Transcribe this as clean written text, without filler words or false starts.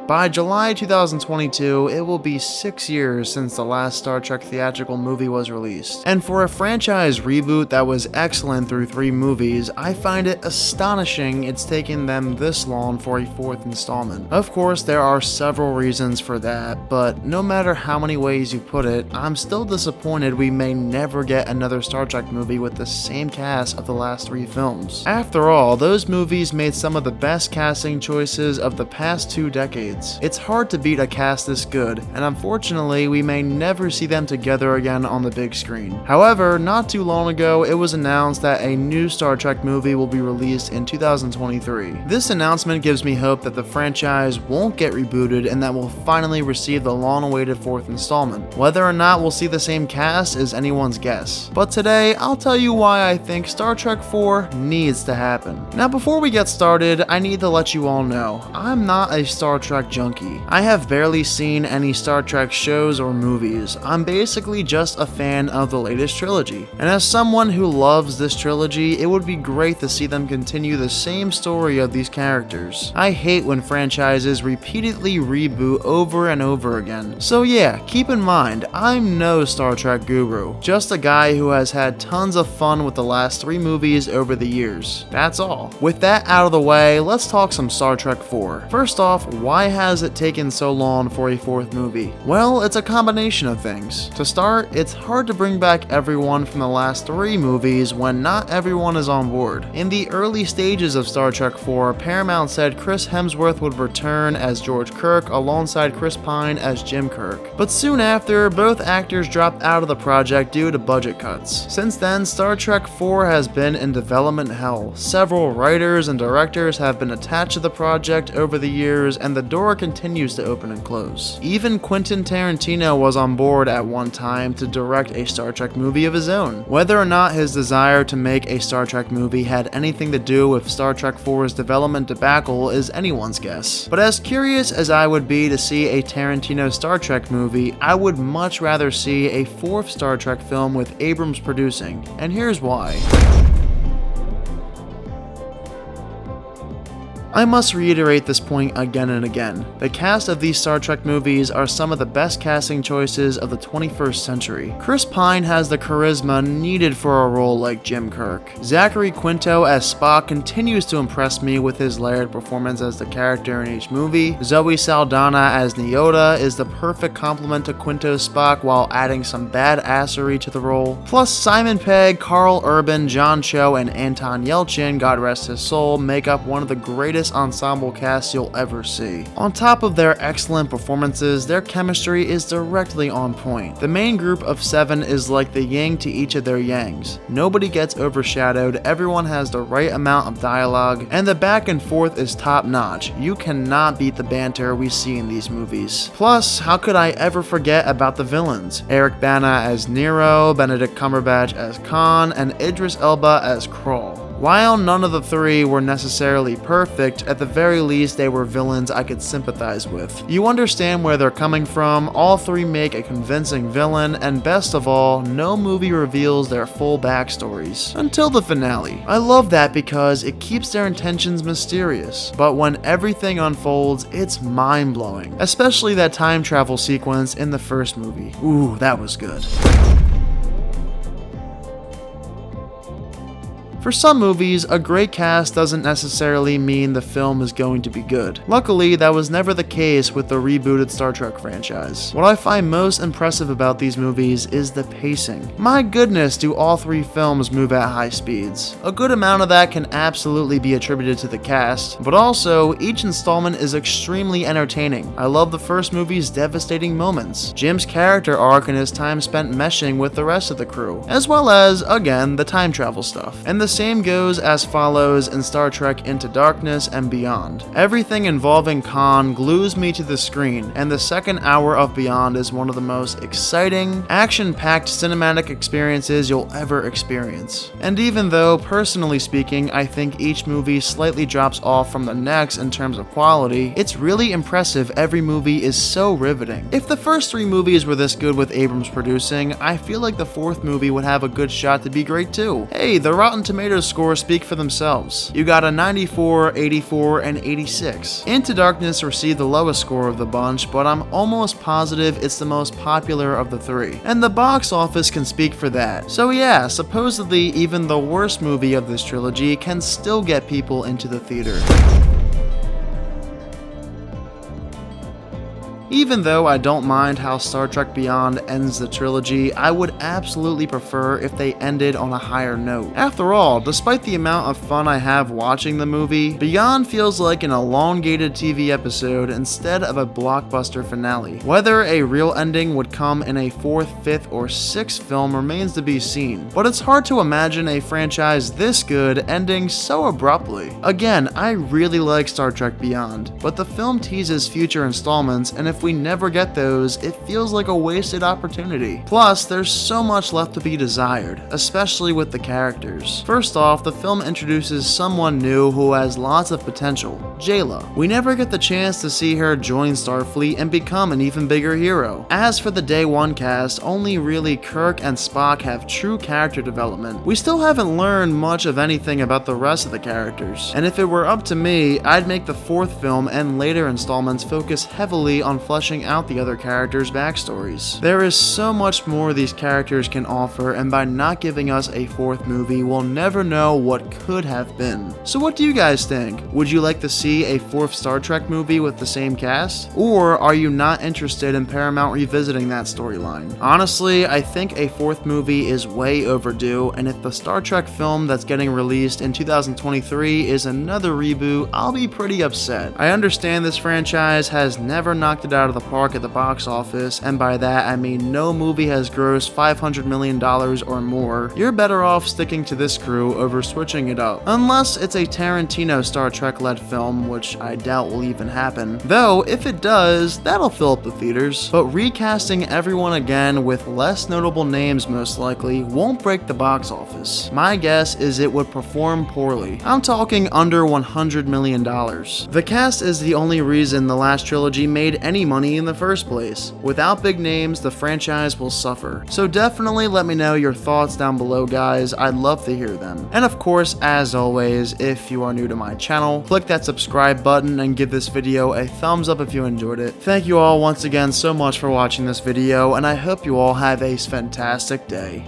By July 2022, it will be 6 years since the last Star Trek theatrical movie was released. And for a franchise reboot that was excellent through 3 movies, I find it astonishing it's taken them this long for a 4th installment. Of course, there are several reasons for that, but no matter how many ways you put it, I'm still disappointed we may never get another Star Trek movie with the same cast of the last 3 films. After all, those movies made some of the best casting choices of the past 2 decades. It's hard to beat a cast this good, and unfortunately, we may never see them together again on the big screen. However, not too long ago, it was announced that a new Star Trek movie will be released in 2023. This announcement gives me hope that the franchise won't get rebooted and that we'll finally receive the long-awaited 4th installment. Whether or not we'll see the same cast is anyone's guess. But today, I'll tell you why I think Star Trek 4 needs to happen. Now, before we get started, I need to let you all know, I'm not a Star Trek junkie. I have barely seen any Star Trek shows or movies. I'm basically just a fan of the latest trilogy. And as someone who loves this trilogy, it would be great to see them continue the same story of these characters. I hate when franchises repeatedly reboot over and over again. So yeah, keep in mind, I'm no Star Trek guru, just a guy who has had tons of fun with the last 3 movies over the years. That's all. With that out of the way, let's talk some Star Trek 4. First off, why has it taken so long for a 4th movie? Well, it's a combination of things. To start, it's hard to bring back everyone from the last 3 movies when not everyone is on board. In the early stages of Star Trek 4, Paramount said Chris Hemsworth would return as George Kirk alongside Chris Pine as Jim Kirk. But soon after, both actors dropped out of the project due to budget cuts. Since then, Star Trek 4 has been in development hell. Several writers and directors have been attached to the project over the years, and the door continues to open and close. Even Quentin Tarantino was on board at one time to direct a Star Trek movie of his own. Whether or not his desire to make a Star Trek movie had anything to do with Star Trek 4's development debacle is anyone's guess. But as curious as I would be to see a Tarantino Star Trek movie, I would much rather see a 4th Star Trek film with Abrams producing, and here's why. I must reiterate this point again and again. The cast of these Star Trek movies are some of the best casting choices of the 21st century. Chris Pine has the charisma needed for a role like Jim Kirk. Zachary Quinto as Spock continues to impress me with his layered performance as the character in each movie. Zoe Saldana as Nyota is the perfect complement to Quinto's Spock while adding some badassery to the role. Plus, Simon Pegg, Karl Urban, John Cho, and Anton Yelchin, God rest his soul, make up one of the greatest ensemble cast you'll ever see. On top of their excellent performances, their chemistry is directly on point. The main group of 7 is like the yin to each of their yangs. Nobody gets overshadowed, everyone has the right amount of dialogue, and the back and forth is top notch. You cannot beat the banter we see in these movies. Plus, how could I ever forget about the villains? Eric Bana as Nero, Benedict Cumberbatch as Khan, and Idris Elba as Krall. While none of the 3 were necessarily perfect, at the very least they were villains I could sympathize with. You understand where they're coming from, all 3 make a convincing villain, and best of all, no movie reveals their full backstories. Until the finale. I love that because it keeps their intentions mysterious, but when everything unfolds, it's mind-blowing. Especially that time travel sequence in the first movie. Ooh, that was good. For some movies, a great cast doesn't necessarily mean the film is going to be good. Luckily, that was never the case with the rebooted Star Trek franchise. What I find most impressive about these movies is the pacing. My goodness, do all 3 films move at high speeds. A good amount of that can absolutely be attributed to the cast, but also, each installment is extremely entertaining. I love the first movie's devastating moments, Jim's character arc and his time spent meshing with the rest of the crew, as well as, again, the time travel stuff. And the same goes as follows in Star Trek Into Darkness and Beyond. Everything involving Khan glues me to the screen, and the second hour of Beyond is one of the most exciting, action-packed cinematic experiences you'll ever experience. And even though, personally speaking, I think each movie slightly drops off from the next in terms of quality, it's really impressive every movie is so riveting. If the first 3 movies were this good with Abrams producing, I feel like the 4th movie would have a good shot to be great too. Hey, the Rotten Tomatoes Tomatoes scores speak for themselves. You got a 94, 84, and 86. Into Darkness received the lowest score of the bunch, but I'm almost positive it's the most popular of the three. And the box office can speak for that. So yeah, supposedly even the worst movie of this trilogy can still get people into the theater. Even though I don't mind how Star Trek Beyond ends the trilogy, I would absolutely prefer if they ended on a higher note. After all, despite the amount of fun I have watching the movie, Beyond feels like an elongated TV episode instead of a blockbuster finale. Whether a real ending would come in a 4th, 5th, or 6th film remains to be seen, but it's hard to imagine a franchise this good ending so abruptly. Again, I really like Star Trek Beyond, but the film teases future installments, and if we never get those, it feels like a wasted opportunity. Plus, there's so much left to be desired, especially with the characters. First off, the film introduces someone new who has lots of potential, Jayla. We never get the chance to see her join Starfleet and become an even bigger hero. As for the Day 1 cast, only really Kirk and Spock have true character development. We still haven't learned much of anything about the rest of the characters. And if it were up to me, I'd make the 4th film and later installments focus heavily on fleshing out the other characters' backstories. There is so much more these characters can offer, and by not giving us a 4th movie, we'll never know what could have been. So what do you guys think? Would you like to see a 4th Star Trek movie with the same cast? Or are you not interested in Paramount revisiting that storyline? Honestly, I think a 4th movie is way overdue, and if the Star Trek film that's getting released in 2023 is another reboot, I'll be pretty upset. I understand this franchise has never knocked it out of the park at the box office, and by that I mean no movie has grossed $500 million or more. You're better off sticking to this crew over switching it up. Unless it's a Tarantino Star Trek led film, which I doubt will even happen. Though, if it does, that'll fill up the theaters. But recasting everyone again with less notable names most likely won't break the box office. My guess is it would perform poorly. I'm talking under $100 million. The cast is the only reason the last trilogy made any money in the first place. Without big names, the franchise will suffer. So definitely let me know your thoughts down below, guys. I'd love to hear them. And of course, as always, if you are new to my channel, click that subscribe button and give this video a thumbs up if you enjoyed it. Thank you all once again so much for watching this video, and I hope you all have a fantastic day.